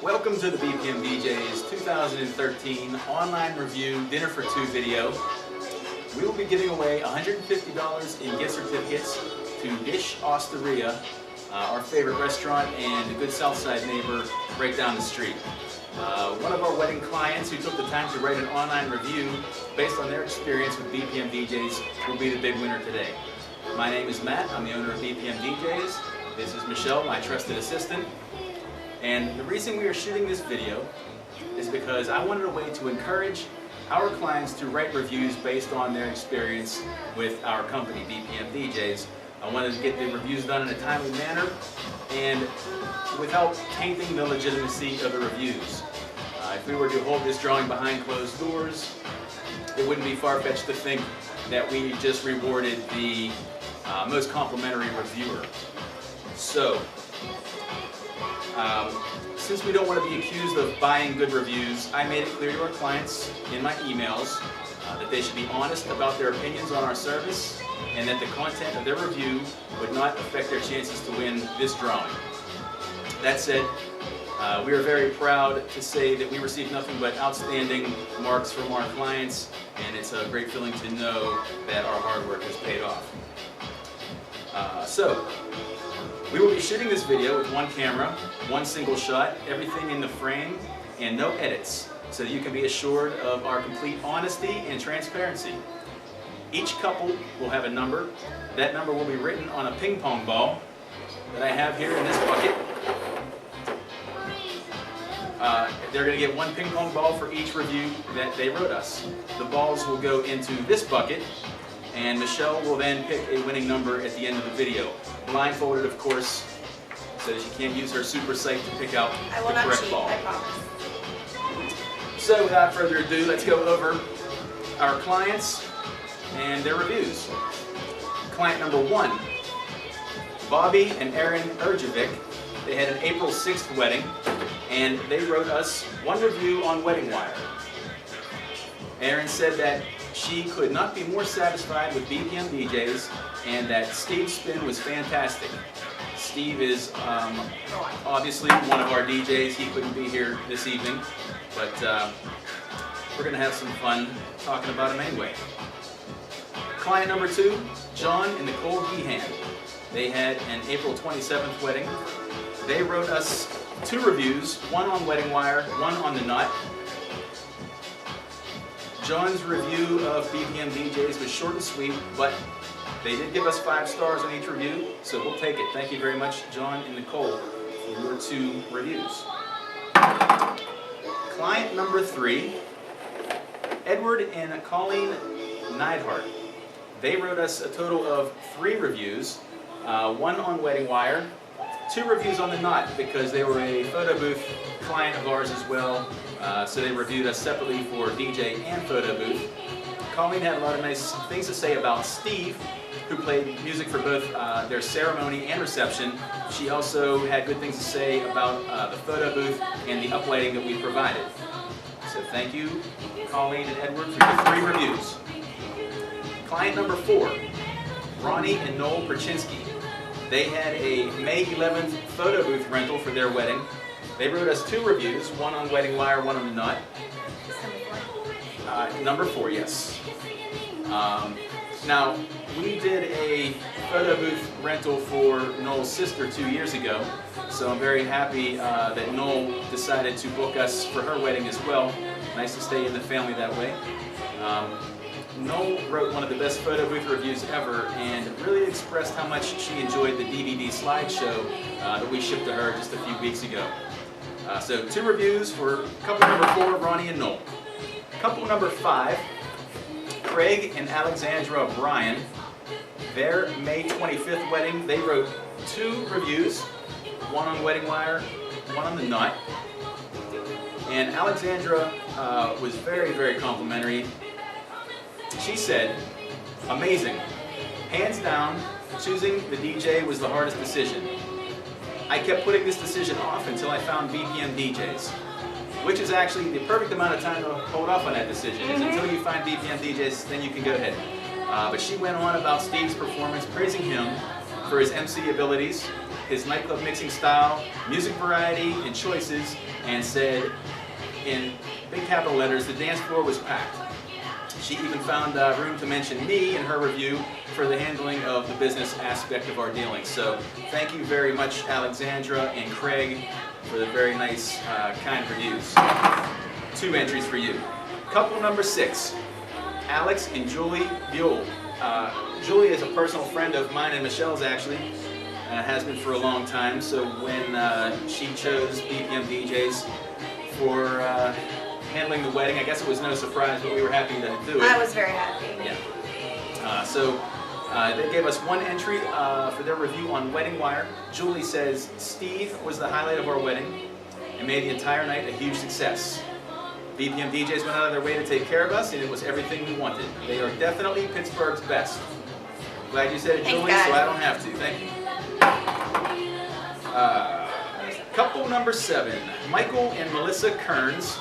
Welcome to the BPM Deejays 2013 online review dinner for two video. We will be giving away $150 in gift certificates to Dish Osteria, our favorite restaurant and a good Southside neighbor right down the street. One of our wedding clients who took the time to write an online review based on their experience with BPM Deejays will be the big winner today. My name is Matt, I'm the owner of BPM Deejays. This is Michelle, my trusted assistant. And the reason we are shooting this video is because I wanted a way to encourage our clients to write reviews based on their experience with our company, BPM Deejays. I wanted to get the reviews done in a timely manner and without tainting the legitimacy of the reviews. If we were to hold this drawing behind closed doors, it wouldn't be far-fetched to think that we just rewarded the most complimentary reviewer. So, since we don't want to be accused of buying good reviews, I made it clear to our clients in my emails that they should be honest about their opinions on our service and that the content of their review would not affect their chances to win this drawing. That said, we are very proud to say that we received nothing but outstanding marks from our clients, and it's a great feeling to know that our hard work has paid off. We will be shooting this video with one camera, one single shot, everything in the frame, and no edits, so that you can be assured of our complete honesty and transparency. Each couple will have a number. That number will be written on a ping pong ball that I have here in this bucket. They're going to get one ping pong ball for each review that they wrote us. The balls will go into this bucket, and Michelle will then pick a winning number at the end of the video. Blindfolded, of course, so that she can't use her super sight to pick out the correct ball. I promise. So without further ado, let's go over our clients and their reviews. Client number 1, Bobby and Aaron Erjovic. They had an April 6th wedding, and they wrote us one review on Wedding Wire. Aaron said that she could not be more satisfied with BPM Deejays and that Steve's spin was fantastic. Steve is obviously one of our DJs. He couldn't be here this evening, but we're going to have some fun talking about him anyway. Client number 2, John and Nicole Gehan. They had an April 27th wedding. They wrote us 2 reviews, one on Wedding Wire, one on The Knot. John's review of BPM Deejays was short and sweet, but they did give us 5 stars on each review, so we'll take it. Thank you very much, John and Nicole, for your 2 reviews. Client number 3, Edward and Colleen Neidhart. They wrote us a total of 3 reviews, one on Wedding Wire, 2 reviews on The Knot because they were a photo booth client of ours as well, so they reviewed us separately for DJ and photo booth. Colleen had a lot of nice things to say about Steve, who played music for both their ceremony and reception. She also had good things to say about the photo booth and the uplighting that we provided. So thank you, Colleen and Edward, for your 3 reviews. Client number 4, Ronnie and Noel Perchinsky. They had a May 11th photo booth rental for their wedding. They wrote us 2 reviews, one on Wedding Wire, one on The Knot. Number 4, yes. Now, we did a photo booth rental for Noel's sister 2 years ago, so I'm very happy that Noel decided to book us for her wedding as well. Nice to stay in the family that way. Noel wrote one of the best photo booth reviews ever and really expressed how much she enjoyed the DVD slideshow that we shipped to her just a few weeks ago. So 2 reviews for couple number 4, Ronnie and Noel. Couple number 5, Craig and Alexandra Bryan. Their May 25th wedding, they wrote 2 reviews, one on Wedding Wire, one on The Knot. And Alexandra was very, very complimentary. She said, amazing. Hands down, choosing the DJ was the hardest decision. I kept putting this decision off until I found BPM Deejays, which is actually the perfect amount of time to hold off on that decision. Is until you find BPM Deejays, then you can go ahead. But she went on about Steve's performance, praising him, for his MC abilities, his nightclub mixing style, music variety and choices, and said in big capital letters, the dance floor was packed. She even found room to mention me in her review for the handling of the business aspect of our dealings. So thank you very much, Alexandra and Craig, for the very nice, kind reviews. 2 entries for you. Couple number 6, Alex and Julie Buell. Julie is a personal friend of mine and Michelle's actually, has been for a long time. So when she chose BPM Deejays for handling the wedding, I guess it was no surprise, but we were happy to do it. I was very happy. Yeah. So they gave us 1 entry for their review on Wedding Wire. Julie says, Steve was the highlight of our wedding and made the entire night a huge success. BPM Deejays went out of their way to take care of us, and it was everything we wanted. They are definitely Pittsburgh's best. Glad you said it, Julie, so I don't have to. Thank you. Couple number 7, Michael and Melissa Kearns.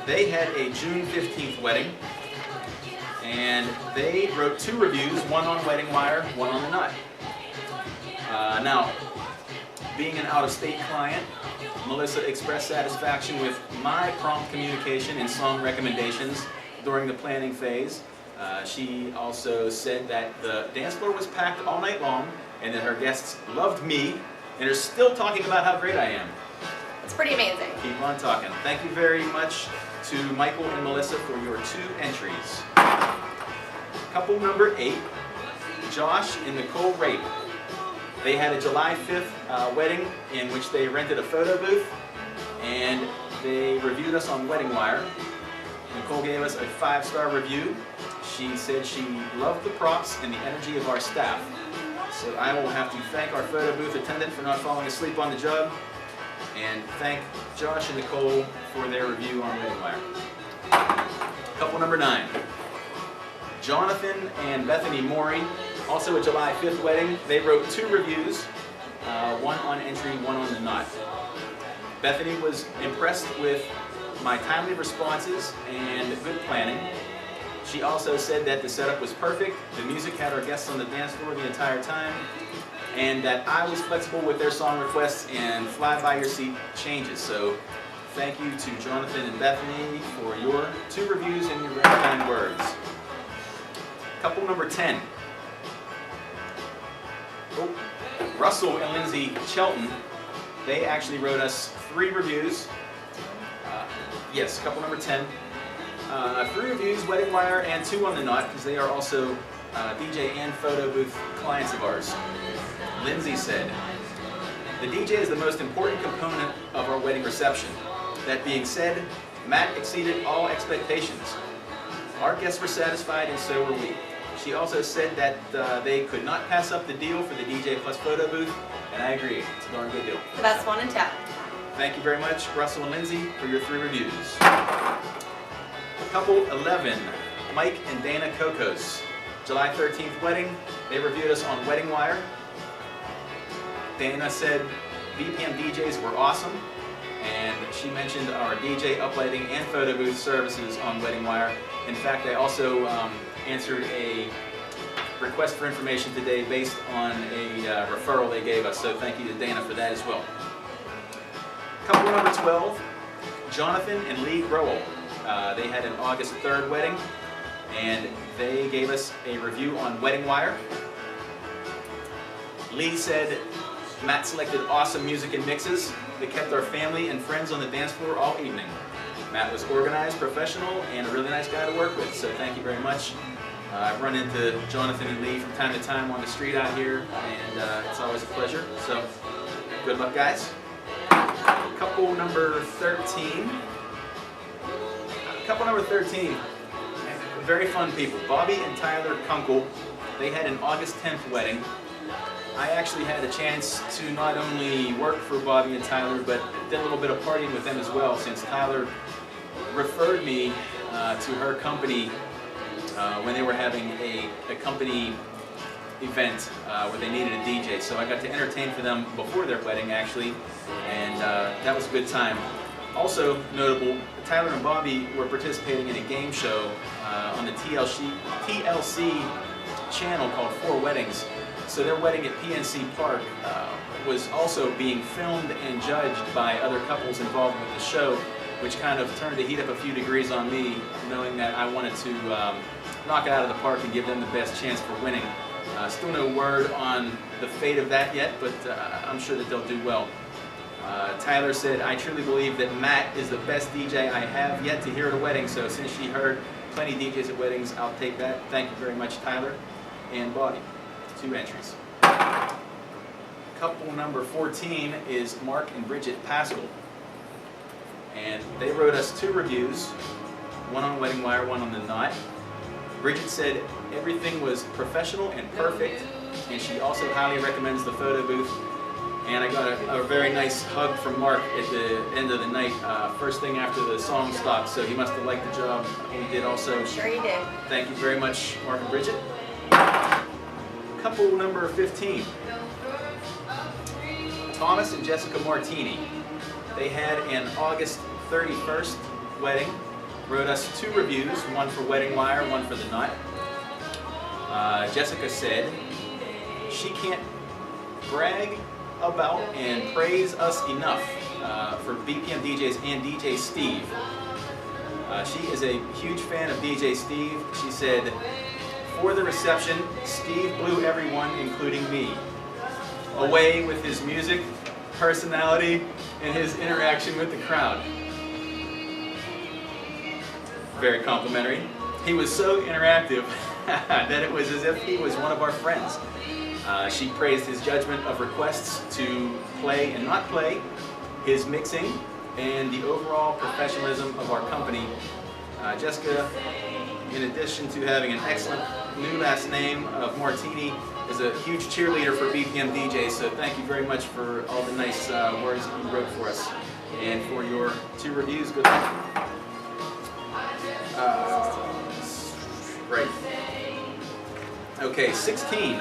They had a June 15th wedding, and they wrote 2 reviews, one on Wedding Wire, one on the Nut. Now, being an out-of-state client, Melissa expressed satisfaction with my prompt communication and song recommendations during the planning phase. She also said that the dance floor was packed all night long and that her guests loved me and are still talking about how great I am. It's pretty amazing. Keep on talking. Thank you very much to Michael and Melissa for your 2 entries. Couple number 8, Josh and Nicole Rape. They had a July 5th wedding in which they rented a photo booth, and they reviewed us on Wedding Wire. Nicole gave us a 5-star review. She said she loved the props and the energy of our staff. So I will have to thank our photo booth attendant for not falling asleep on the job, and thank Josh and Nicole for their review on Wedding Wire. Couple number 9, Jonathan and Bethany Morey. Also a July 5th wedding. They wrote 2 reviews, one on entry, one on the Nut. Bethany was impressed with my timely responses and good planning. She also said that the setup was perfect, the music had our guests on the dance floor the entire time, and that I was flexible with their song requests and fly-by-your-seat changes. So thank you to Jonathan and Bethany for your 2 reviews and your very kind words. Couple number 10. Russell and Lindsay Shelton, they actually wrote us 3 reviews. Yes, couple number 10. 3 reviews, Wedding Wire, and 2 on the Nut, because they are also DJ and photo booth clients of ours. Lindsay said, the DJ is the most important component of our wedding reception. That being said, Matt exceeded all expectations. Our guests were satisfied, and so were we. She also said that they could not pass up the deal for the DJ plus photo booth, and I agree. It's a darn good deal. The best one in town. Thank you very much, Russell and Lindsay, for your 3 reviews. Couple 11, Mike and Dana Kokos. July 13th wedding. They reviewed us on Wedding Wire. Dana said BPM Deejays were awesome, and she mentioned our DJ uplighting and photo booth services on Wedding Wire. In fact, I also answered a request for information today based on a referral they gave us, so thank you to Dana for that as well. Couple number 12, Jonathan and Lee Growell. They had an August 3rd wedding, and they gave us a review on Wedding Wire. Lee said Matt selected awesome music and mixes that kept our family and friends on the dance floor all evening. Matt was organized, professional, and a really nice guy to work with, so thank you very much. I've run into Jonathan and Lee from time to time on the street out here, and it's always a pleasure, so good luck, guys. Couple number 13. Couple number 13, very fun people. Bobby and Tyler Kunkel, they had an August 10th wedding. I actually had a chance to not only work for Bobby and Tyler, but did a little bit of partying with them as well, since Tyler referred me to her company when they were having a company event where they needed a DJ. So I got to entertain for them before their wedding, actually, and that was a good time. Also notable, Tyler and Bobby were participating in a game show on the TLC channel called 4 Weddings. So their wedding at PNC Park was also being filmed and judged by other couples involved with the show, which kind of turned the heat up a few degrees on me, knowing that I wanted to knock it out of the park and give them the best chance for winning. Still no word on the fate of that yet, but I'm sure that they'll do well. Tyler said, I truly believe that Matt is the best DJ I have yet to hear at a wedding, so since she heard plenty of DJs at weddings, I'll take that. Thank you very much, Tyler and Bobby. 2 entries. Couple number 14 is Mark and Bridget Pascal. And they wrote us 2 reviews, one on Wedding Wire, one on The Knot. Bridget said everything was professional and perfect, and she also highly recommends the photo booth. And I got a very nice hug from Mark at the end of the night, first thing after the song stopped, so he must have liked the job we did also. Sure he did. Thank you very much, Mark and Bridget. Couple number 15. Thomas and Jessica Martini. They had an August 31st wedding. Wrote us 2 reviews, one for Wedding Wire, one for The Knot. Jessica said she can't brag about and praise us enough for BPM DJs and DJ Steve. She is a huge fan of DJ Steve. She said, for the reception, Steve blew everyone, including me, away with his music, personality, and his interaction with the crowd. Very complimentary. He was so interactive that it was as if he was one of our friends. She praised his judgment of requests to play and not play, his mixing, and the overall professionalism of our company. Jessica, in addition to having an excellent new last name of Martini, is a huge cheerleader for BPM DJs, so thank you very much for all the nice words that you wrote for us and for your 2 reviews. Good luck. Right. Okay, 16.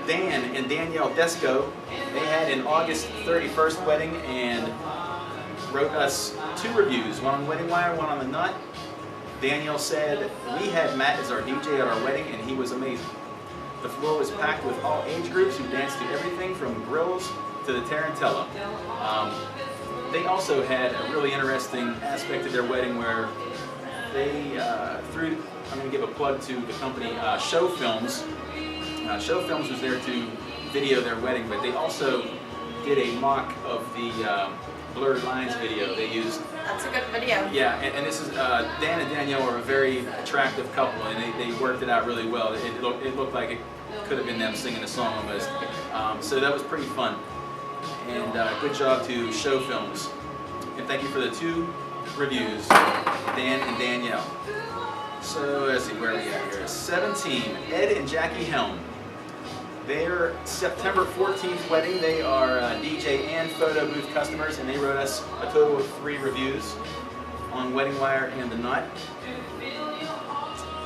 Dan and Danielle Desco, they had an August 31st wedding and wrote us 2 reviews, one on Wedding Wire, one on The Knot. Danielle said, we had Matt as our DJ at our wedding and he was amazing. The floor was packed with all age groups who danced to everything from grills to the tarantella. They also had a really interesting aspect of their wedding where they I'm going to give a plug to the company Show Films. Show Films was there to video their wedding, but they also did a mock of the Blurred Lines video they used. That's a good video. Yeah, and this is, Dan and Danielle are a very attractive couple, and they worked it out really well. It looked like it could have been them singing a song almost. So that was pretty fun. And good job to Show Films. And thank you for the 2 reviews, Dan and Danielle. So let's see, where are we at here? 17, Ed and Jackie Helm. Their September 14th wedding, they are DJ and photo booth customers, and they wrote us a total of 3 reviews on Wedding Wire and The Knot.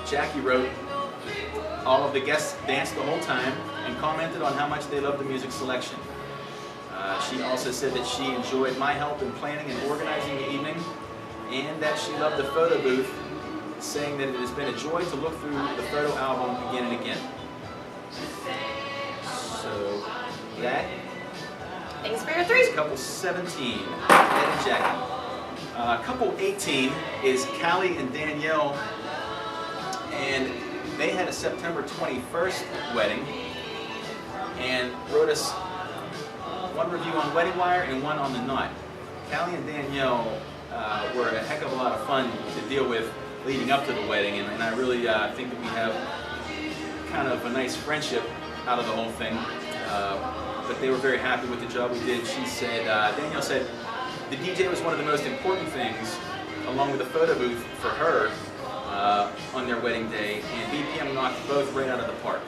Jackie wrote, all of the guests danced the whole time and commented on how much they loved the music selection. She also said that she enjoyed my help in planning and organizing the evening, and that she loved the photo booth, saying that it has been a joy to look through the photo album again and again. So that Thanks for your 3. Couple 17, Ed and Jackie. Couple 18 is Callie and Danielle, and they had a September 21st wedding and wrote us 1 review on Wedding Wire and 1 on The Knot. Callie and Danielle were a heck of a lot of fun to deal with leading up to the wedding, and I really think that we have kind of a nice friendship out of the whole thing. But they were very happy with the job we did. She said, Danielle said, the DJ was one of the most important things, along with the photo booth for her on their wedding day, and BPM knocked both right out of the park.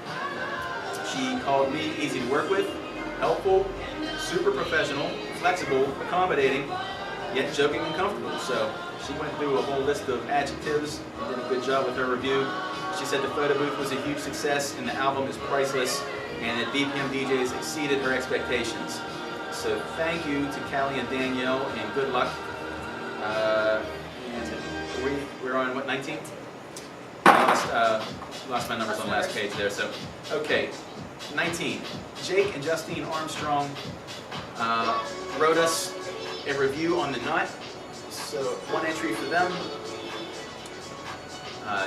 She called me easy to work with, helpful, super professional, flexible, accommodating, yet joking and comfortable. So she went through a whole list of adjectives and did a good job with her review. She said the photo booth was a huge success and the album is priceless, and that BPM DJs exceeded her expectations. So thank you to Callie and Danielle, and good luck. And we're on what, 19th? lost my numbers on the last page there. So, okay, 19. Jake and Justine Armstrong wrote us a review on the nut. So 1 entry for them.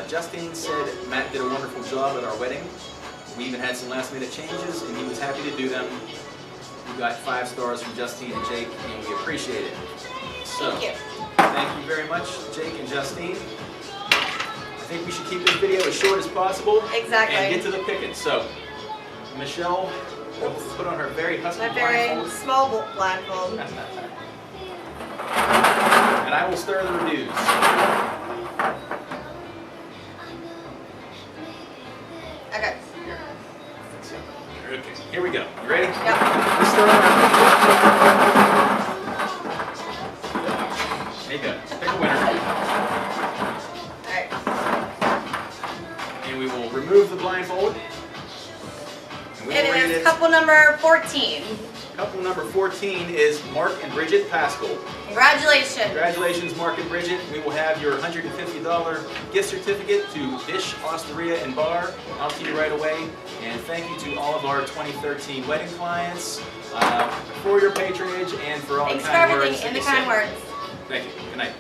Justine said Matt did a wonderful job at our wedding. We even had some last minute changes and he was happy to do them. We got 5 stars from Justine and Jake and we appreciate it. So, thank you very much, Jake and Justine. I think we should keep this video as short as possible. Exactly. And get to the picking. So, Michelle will put on her very husky blindfold. Very small blindfold. And I will stir the reviews. Okay. Okay, here we go. You ready? Yep. Let's stir our There you go. Pick a winner. Alright. And we will remove the blindfold. And we will It rate is couple number 14. Couple number 14 is Mark and Bridget Pascal. Congratulations. Congratulations, Mark and Bridget. We will have your $150 gift certificate to Dish, Osteria, and Bar out to you right away. And thank you to all of our 2013 wedding clients for your patronage and for all Thanks the for kind words. everything and the kind words. Thank you. Good night.